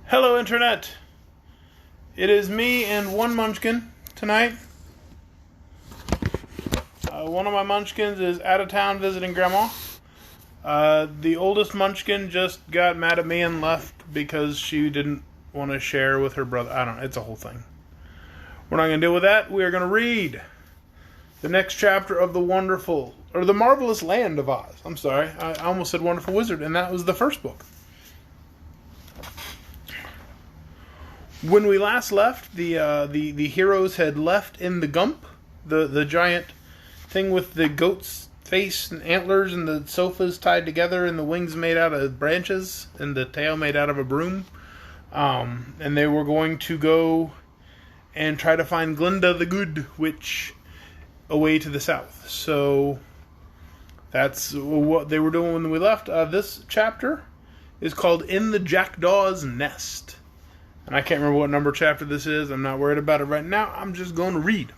Hello, Internet. It is me and one munchkin tonight. One of my munchkins is out of town visiting Grandma. The oldest munchkin just got mad at me and left because she didn't want to share with her brother. I don't know. It's a whole thing. We're not going to deal with that. We are going to read the next chapter of the Marvelous Land of Oz. I'm sorry. I almost said Wonderful Wizard, and that was the first book. When we last left, the heroes had left in the Gump, the giant thing with the goat's face and antlers and the sofas tied together and the wings made out of branches and the tail made out of a broom. And they were going to go and try to find Glinda the Good Witch away to the south. So that's what they were doing when we left. This chapter is called In the Jackdaw's Nest. And I can't remember what number chapter this is. I'm not worried about it right now. I'm just going to read.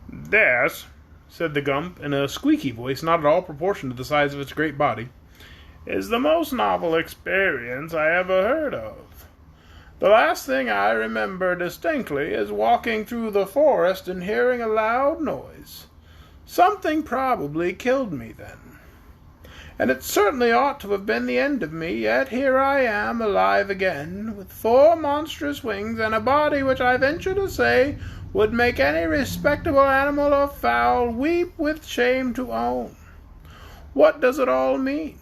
This, said the Gump in a squeaky voice not at all proportioned to the size of its great body, is the most novel experience I ever heard of. The last thing I remember distinctly is walking through the forest and hearing a loud noise. Something probably killed me then. And it certainly ought to have been the end of me, yet here I am, alive again, with 4 monstrous wings and a body which I venture to say would make any respectable animal or fowl weep with shame to own. What does it all mean?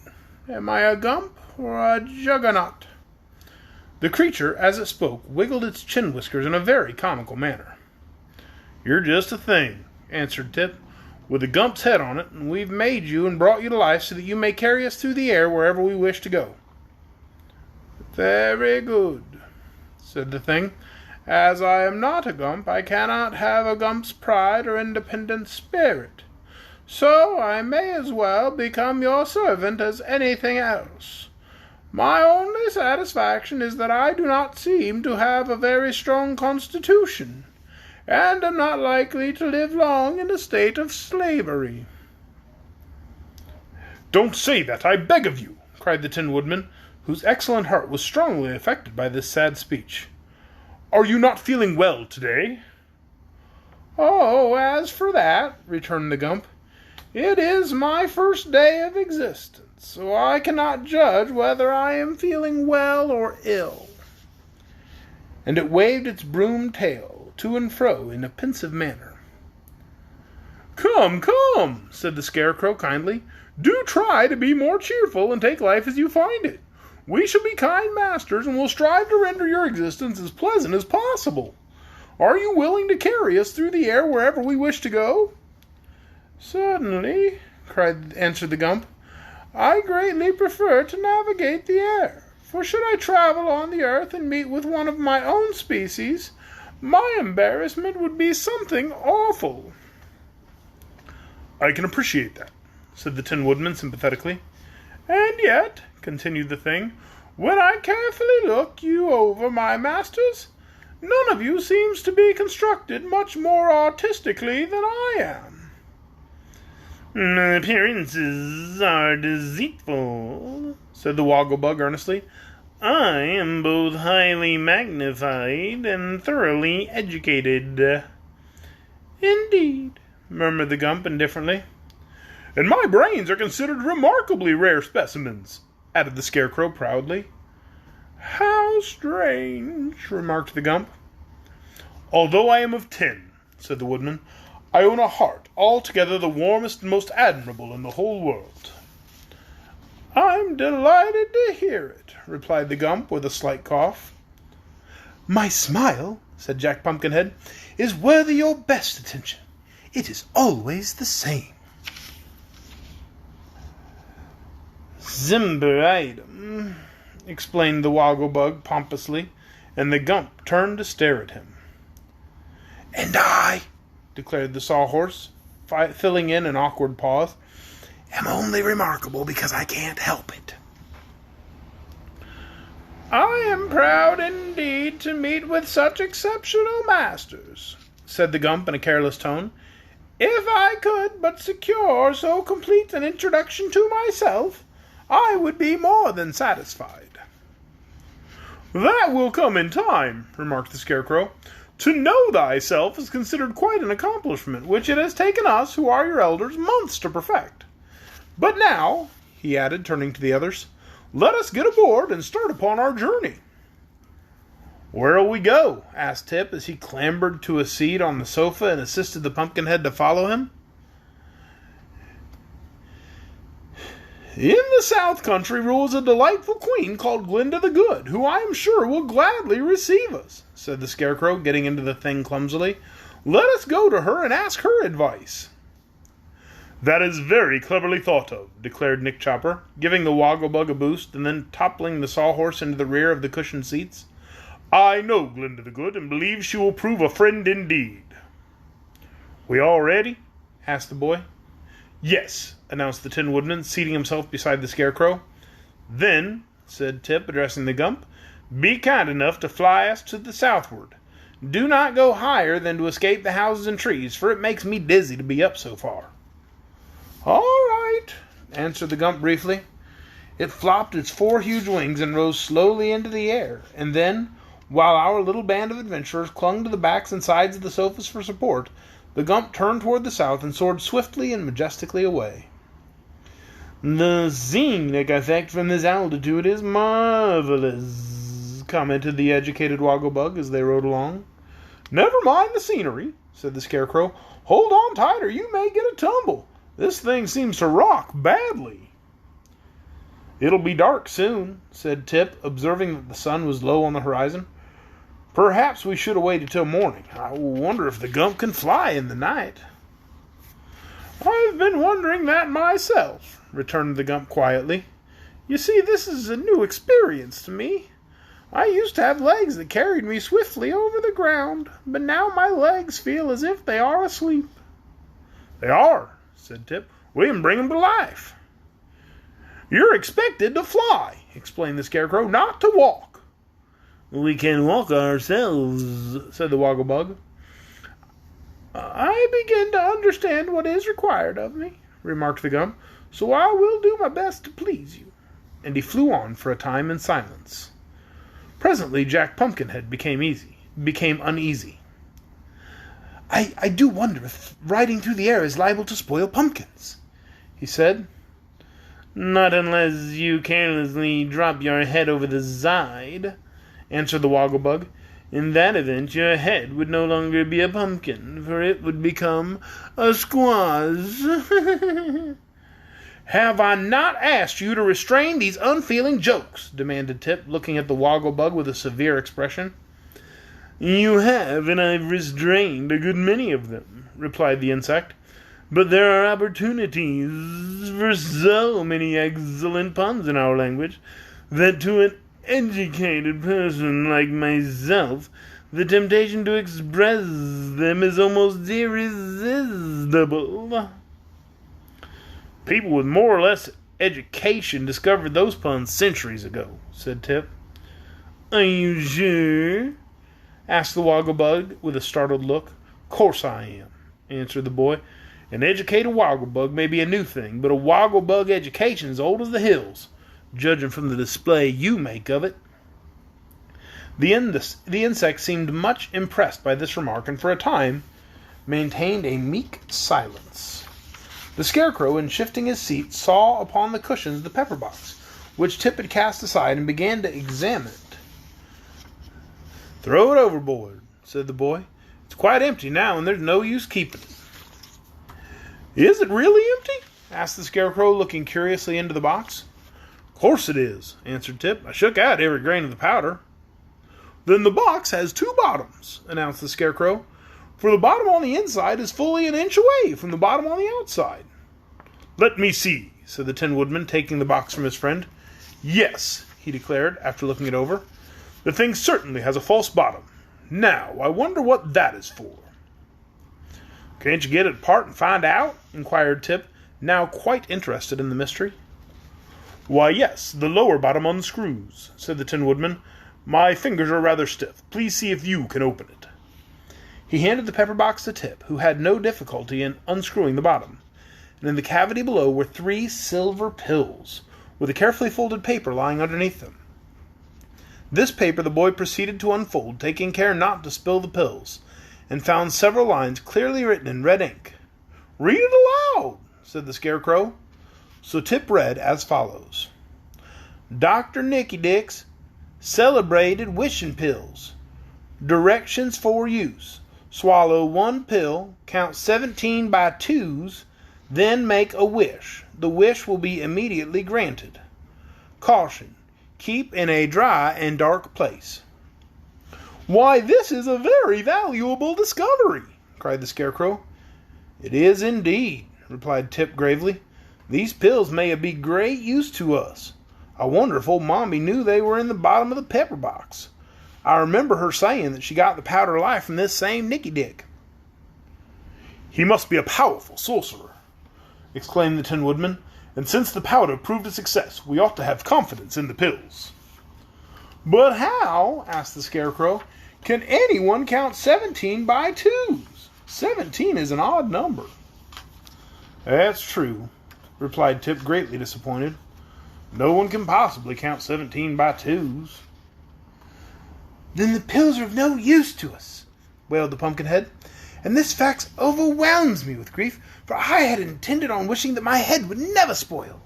Am I a Gump or a Juggernaut? The creature, as it spoke, wiggled its chin whiskers in a very comical manner. You're just a thing, answered Tip, with a Gump's head on it, and we've made you and brought you to life so that you may carry us through the air wherever we wish to go. Very good, said the thing. As I am not a Gump, I cannot have a Gump's pride or independent spirit. So I may as well become your servant as anything else. My only satisfaction is that I do not seem to have a very strong constitution, and am not likely to live long in a state of slavery. Don't say that, I beg of you, cried the Tin Woodman, whose excellent heart was strongly affected by this sad speech. Are you not feeling well today? Oh, as for that, returned the Gump, it is my first day of existence, so I cannot judge whether I am feeling well or ill. And it waved its broom tail to and fro in a pensive manner. Come, come, said the Scarecrow kindly. Do try to be more cheerful and take life as you find it. We shall be kind masters and will strive to render your existence as pleasant as possible. Are you willing to carry us through the air wherever we wish to go? Certainly, answered the Gump. I greatly prefer to navigate the air, for should I travel on the earth and meet with one of my own species, my embarrassment would be something awful. I can appreciate that, said the Tin Woodman sympathetically. And yet, continued the Thing, when I carefully look you over, my masters, none of you seems to be constructed much more artistically than I am. Appearances are deceitful, said the Wogglebug earnestly. I am both highly magnified and thoroughly educated. Indeed, murmured the Gump indifferently. And my brains are considered remarkably rare specimens, added the Scarecrow proudly. How strange, remarked the Gump. Although I am of tin, said the Woodman, I own a heart altogether the warmest and most admirable in the whole world. I'm delighted to hear it, replied the Gump with a slight cough. My smile, said Jack Pumpkinhead, is worthy your best attention. It is always the same. Zimberitum, explained the Wogglebug pompously, and the Gump turned to stare at him. And I, declared the Sawhorse, filling in an awkward pause, am only remarkable because I can't help it. I am proud indeed to meet with such exceptional masters, said the Gump in a careless tone. If I could but secure so complete an introduction to myself, I would be more than satisfied." "That will come in time," remarked the Scarecrow. "To know thyself is considered quite an accomplishment, which it has taken us, who are your elders, months to perfect. But now," he added, turning to the others, "let us get aboard and start upon our journey." "Where'll we go?" asked Tip as he clambered to a seat on the sofa and assisted the Pumpkinhead to follow him. "In the South Country rules a delightful queen called Glinda the Good, who I am sure will gladly receive us," said the Scarecrow, getting into the thing clumsily. "Let us go to her and ask her advice." "That is very cleverly thought of," declared Nick Chopper, giving the Wogglebug a boost and then toppling the Sawhorse into the rear of the cushioned seats. "I know Glinda the Good and believe she will prove a friend indeed." "We all ready?" asked the boy. "Yes," announced the Tin Woodman, seating himself beside the Scarecrow. "Then," said Tip, addressing the Gump, "be kind enough to fly us to the southward. Do not go higher than to escape the houses and trees, for it makes me dizzy to be up so far." "All right," answered the Gump briefly. It flopped its 4 huge wings and rose slowly into the air, and then, while our little band of adventurers clung to the backs and sides of the sofas for support, the Gump turned toward the south and soared swiftly and majestically away. "The scenic effect from this altitude is marvelous," commented the educated Wogglebug as they rode along. "Never mind the scenery," said the Scarecrow. "Hold on tight or you may get a tumble. This thing seems to rock badly." "It'll be dark soon," said Tip, observing that the sun was low on the horizon. "Perhaps we should have waited till morning. I wonder if the Gump can fly in the night." "I've been wondering that myself," returned the Gump quietly. "You see, this is a new experience to me. I used to have legs that carried me swiftly over the ground, but now my legs feel as if they are asleep." "They are," said Tip. "We can bring them to life." "You're expected to fly," explained the Scarecrow, "not to walk." "We can walk ourselves," said the Wogglebug. "I begin to understand what is required of me," remarked the Gump, "so I will do my best to please you." And he flew on for a time in silence. Presently Jack Pumpkinhead became uneasy. I do wonder if riding through the air is liable to spoil pumpkins," he said. "Not unless you carelessly drop your head over the side," answered the Wogglebug. "In that event, your head would no longer be a pumpkin, for it would become a squash." "Have I not asked you to restrain these unfeeling jokes?" demanded Tip, looking at the Wogglebug with a severe expression. "You have, and I've restrained a good many of them," replied the insect. "But there are opportunities for so many excellent puns in our language that to an educated person like myself, the temptation to express them is almost irresistible." "People with more or less education discovered those puns centuries ago," said Tip. "Are you sure?" asked the Wogglebug with a startled look. "Course I am," answered the boy. "An educated Wogglebug may be a new thing, but a Wogglebug education is old as the hills, judging from the display you make of it." The insect seemed much impressed by this remark, and for a time maintained a meek silence. The Scarecrow, in shifting his seat, saw upon the cushions the pepper box, which Tip had cast aside, and began to examine it. "Throw it overboard," said the boy. "It's quite empty now, and there's no use keeping it." "Is it really empty?" asked the Scarecrow, looking curiously into the box. "Course it is," answered Tip. "I shook out every grain of the powder." "Then the box has 2 bottoms," announced the Scarecrow, "for the bottom on the inside is fully an inch away from the bottom on the outside." "Let me see," said the Tin Woodman, taking the box from his friend. "Yes," he declared, after looking it over. "The thing certainly has a false bottom. Now, I wonder what that is for." "Can't you get it apart and find out?" inquired Tip, now quite interested in the mystery. "Why, yes, the lower bottom unscrews," said the Tin Woodman. "My fingers are rather stiff. Please see if you can open it." He handed the pepper box to Tip, who had no difficulty in unscrewing the bottom, and in the cavity below were 3 silver pills, with a carefully folded paper lying underneath them. This paper the boy proceeded to unfold, taking care not to spill the pills, and found several lines clearly written in red ink. "Read it aloud," said the Scarecrow. So Tip read as follows: Dr. Nicky Dick's celebrated wishing pills. Directions for use. Swallow 1 pill, count 17 by 2s, then make a wish. The wish will be immediately granted. Caution: keep in a dry and dark place. "Why, this is a very valuable discovery," cried the Scarecrow. "It is indeed," replied Tip gravely. "These pills may be great use to us. I wonder if old Mommy knew they were in the bottom of the pepper box. I remember her saying that she got the powder life from this same Nicky Dick." "He must be a powerful sorcerer," exclaimed the Tin Woodman, "and since the powder proved a success, we ought to have confidence in the pills." "But how," asked the Scarecrow, "can anyone count 17 by 2s? 17 is an odd number." "That's true," replied Tip, greatly disappointed. "No one can possibly count 17 by 2s. "Then the pills are of no use to us," wailed the Pumpkinhead, "and this fact overwhelms me with grief, for I had intended on wishing that my head would never spoil."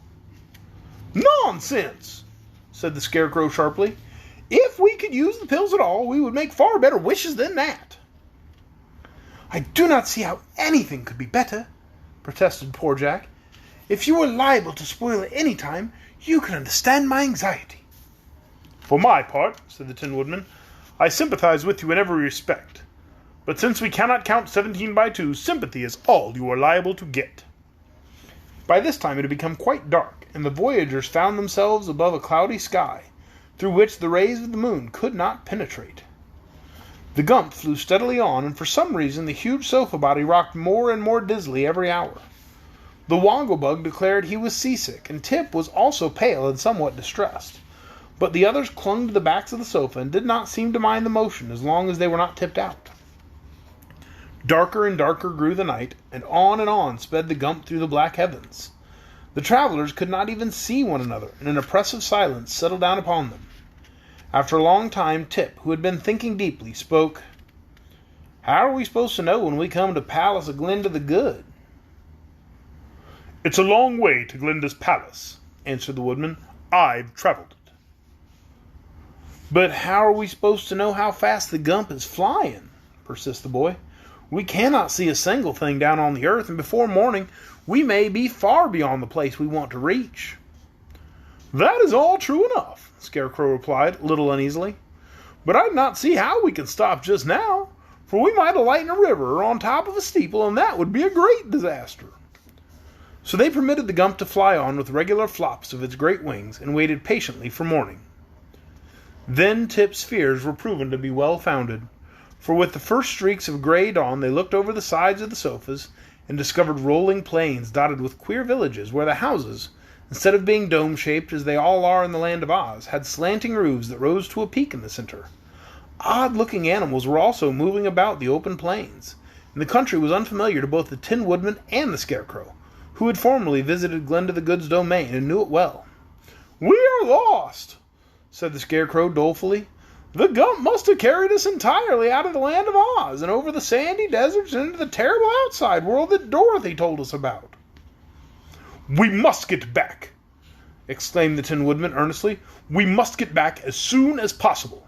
"Nonsense," said the Scarecrow sharply. "If we could use the pills at all, we would make far better wishes than that." "I do not see how anything could be better," protested poor Jack. "If you were liable to spoil at any time, you can understand my anxiety." "For my part," said the Tin Woodman, "I sympathize with you in every respect. But since we cannot count 17 by 2, sympathy is all you are liable to get." By this time it had become quite dark, and the voyagers found themselves above a cloudy sky, through which the rays of the moon could not penetrate. The Gump flew steadily on, and for some reason the huge sofa body rocked more and more dizzily every hour. The Wogglebug declared he was seasick, and Tip was also pale and somewhat distressed. But the others clung to the backs of the sofa and did not seem to mind the motion as long as they were not tipped out. Darker and darker grew the night, and on sped the Gump through the black heavens. The travelers could not even see one another, and an oppressive silence settled down upon them. After a long time, Tip, who had been thinking deeply, spoke. "How are we supposed to know when we come to Palace of Glinda the Good?" "It's a long way to Glinda's palace," answered the Woodman. "I've traveled it." "But how are we supposed to know how fast the Gump is flying?" persisted the boy. "We cannot see a single thing down on the earth, and before morning we may be far beyond the place we want to reach." "That is all true enough," the Scarecrow replied, a little uneasily. "But I do not see how we can stop just now, for we might alight in a river or on top of a steeple, and that would be a great disaster." So they permitted the Gump to fly on with regular flops of its great wings, and waited patiently for morning. Then Tip's fears were proven to be well founded, for with the first streaks of gray dawn they looked over the sides of the sofas and discovered rolling plains dotted with queer villages where the houses, instead of being dome-shaped as they all are in the Land of Oz, had slanting roofs that rose to a peak in the center. Odd-looking animals were also moving about the open plains, and the country was unfamiliar to both the Tin Woodman and the Scarecrow, who had formerly visited Glinda the Good's domain and knew it well. "We are lost," said the Scarecrow dolefully. "The Gump must have carried us entirely out of the Land of Oz and over the sandy deserts and into the terrible outside world that Dorothy told us about." "We must get back," exclaimed the Tin Woodman earnestly. "We must get back as soon as possible."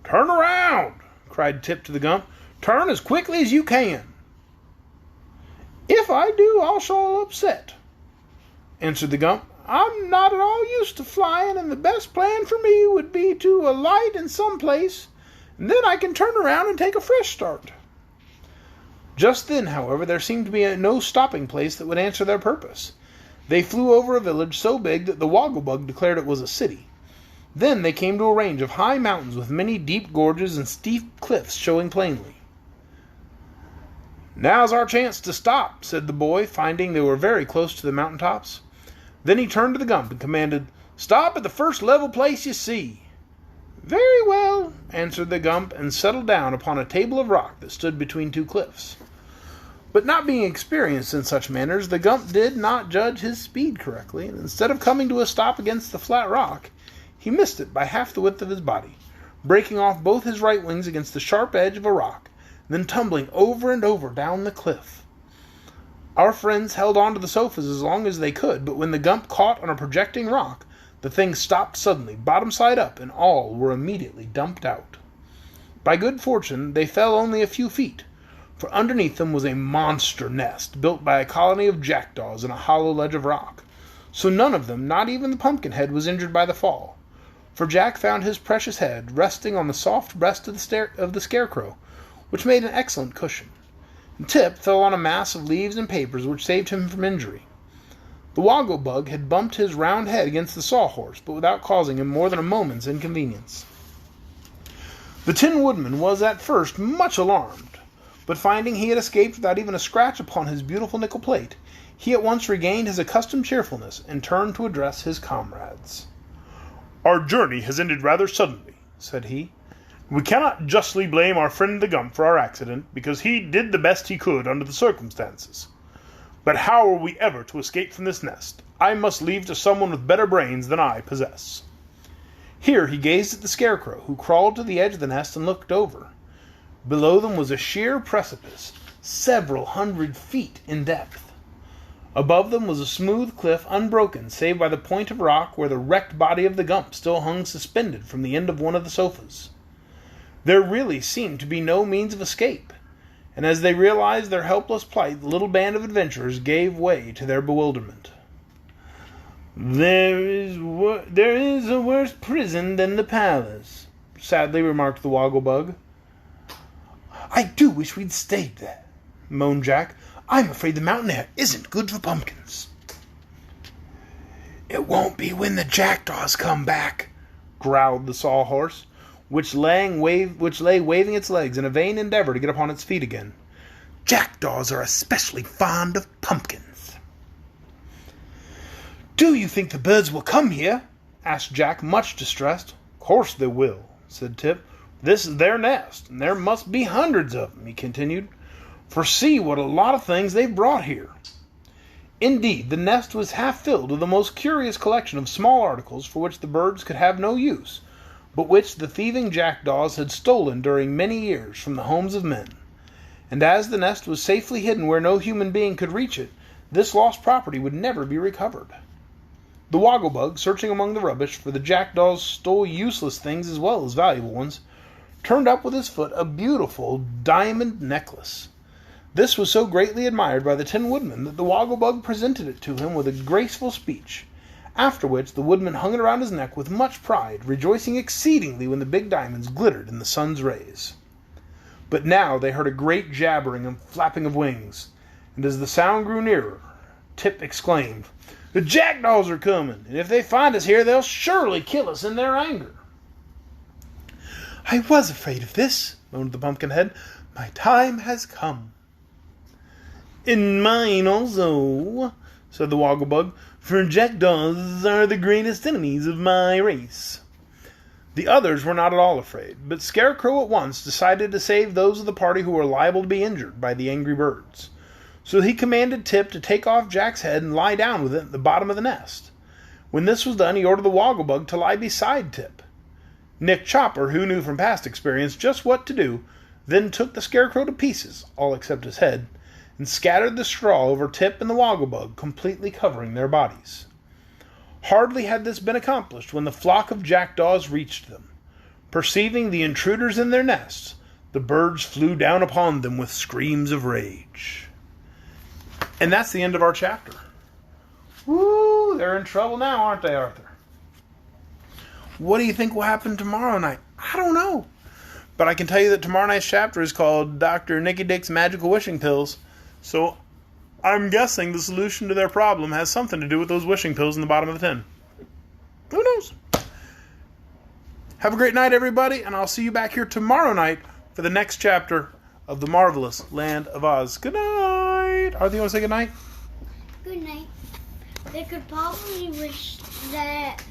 "Turn around," cried Tip to the Gump. "Turn as quickly as you can." "If I do, I shall upset," answered the Gump. "I'm not at all used to flying, and the best plan for me would be to alight in some place, and then I can turn around and take a fresh start." Just then, however, there seemed to be no stopping place that would answer their purpose. They flew over a village so big that the Wogglebug declared it was a city. Then they came to a range of high mountains with many deep gorges and steep cliffs showing plainly. "Now's our chance to stop," said the boy, finding they were very close to the mountain tops. Then he turned to the Gump and commanded, "Stop at the first level place you see." "Very well," answered the Gump, and settled down upon a table of rock that stood between two cliffs. But not being experienced in such matters, the Gump did not judge his speed correctly, and instead of coming to a stop against the flat rock, he missed it by half the width of his body, breaking off both his right wings against the sharp edge of a rock, then tumbling over and over down the cliff. Our friends held on to the sofas as long as they could, but when the Gump caught on a projecting rock, the thing stopped suddenly, bottom side up, and all were immediately dumped out. By good fortune, they fell only a few feet, for underneath them was a monster nest built by a colony of jackdaws in a hollow ledge of rock, so none of them, not even the Pumpkinhead, was injured by the fall, for Jack found his precious head resting on the soft breast of the Scarecrow, which made an excellent cushion, and Tip fell on a mass of leaves and papers which saved him from injury. The Woggle-Bug had bumped his round head against the Sawhorse, but without causing him more than a moment's inconvenience. The Tin Woodman was at first much alarmed, but finding he had escaped without even a scratch upon his beautiful nickel plate, he at once regained his accustomed cheerfulness and turned to address his comrades. "Our journey has ended rather suddenly," said he. "We cannot justly blame our friend the Gump for our accident, because he did the best he could under the circumstances. But how are we ever to escape from this nest? I must leave to someone with better brains than I possess." Here he gazed at the Scarecrow, who crawled to the edge of the nest and looked over. Below them was a sheer precipice, several hundred feet in depth. Above them was a smooth cliff, unbroken save by the point of rock where the wrecked body of the Gump still hung suspended from the end of one of the sofas. There really seemed to be no means of escape, and as they realized their helpless plight, the little band of adventurers gave way to their bewilderment. There is a worse prison than the palace," sadly remarked the Woggle-Bug. "I do wish we'd stayed there," moaned Jack. "I'm afraid the mountain air isn't good for pumpkins." "It won't be when the jackdaws come back," growled the Sawhorse, which lay waving its legs in a vain endeavor to get upon its feet again. "Jackdaws are especially fond of pumpkins." "Do you think the birds will come here?" asked Jack, much distressed. "Of course they will," said Tip. "This is their nest, and there must be hundreds of them," he continued. "For see what a lot of things they've brought here." Indeed, the nest was half filled with a most curious collection of small articles for which the birds could have no use, but which the thieving jackdaws had stolen during many years from the homes of men. And as the nest was safely hidden where no human being could reach it, this lost property would never be recovered. The Woggle-Bug, searching among the rubbish, for the jackdaws stole useless things as well as valuable ones, turned up with his foot a beautiful diamond necklace. This was so greatly admired by the Tin Woodman that the Woggle-Bug presented it to him with a graceful speech, after which the Woodman hung it around his neck with much pride, rejoicing exceedingly when the big diamonds glittered in the sun's rays. But now they heard a great jabbering and flapping of wings, and as the sound grew nearer, Tip exclaimed, "The jackdaws are coming, and if they find us here, they'll surely kill us in their anger." "I was afraid of this," moaned the Pumpkinhead. "My time has come." "And mine also," said the Woggle-Bug, "for jackdaws are the greatest enemies of my race." The others were not at all afraid, but Scarecrow at once decided to save those of the party who were liable to be injured by the angry birds. So he commanded Tip to take off Jack's head and lie down with it at the bottom of the nest. When this was done, he ordered the Woggle-Bug to lie beside Tip. Nick Chopper, who knew from past experience just what to do, then took the Scarecrow to pieces, all except his head, and scattered the straw over Tip and the Woggle-Bug, completely covering their bodies. Hardly had this been accomplished when the flock of jackdaws reached them. Perceiving the intruders in their nests, the birds flew down upon them with screams of rage. And that's the end of our chapter. Woo, they're in trouble now, aren't they, Arthur? What do you think will happen tomorrow night? I don't know. But I can tell you that tomorrow night's chapter is called Dr. Nicky Dick's Magical Wishing Pills. So I'm guessing the solution to their problem has something to do with those wishing pills in the bottom of the tin. Who knows? Have a great night, everybody, and I'll see you back here tomorrow night for the next chapter of The Marvelous Land of Oz. Good night. Arthur, you want to say good night? Good night. They could probably wish that